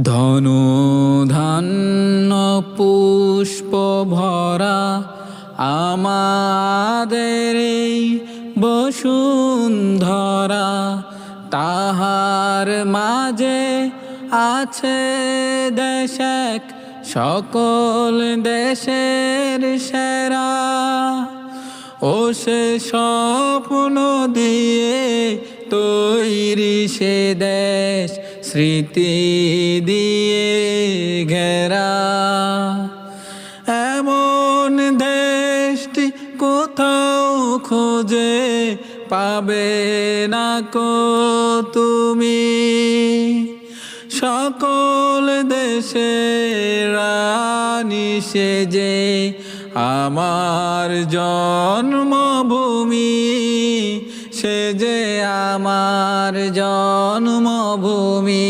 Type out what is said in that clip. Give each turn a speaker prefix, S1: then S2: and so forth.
S1: ধনু ধান্য পুষ্প ভরা আমাদের এই বসুন্ধরা, তাহার মাঝে আছে দেশ এক সকল দেশের সেরা। ও সে স্বপ্ন দিয়ে তৈরি সে দেশ, স্মৃতি দিয়ে ঘেরা। এমন দেশটি কোথাও খোঁজে পাবে না কো তুমি, সকল দেশের রানী সেজে আমার জন্মভূমি, সে যে আমার জন্মভূমি।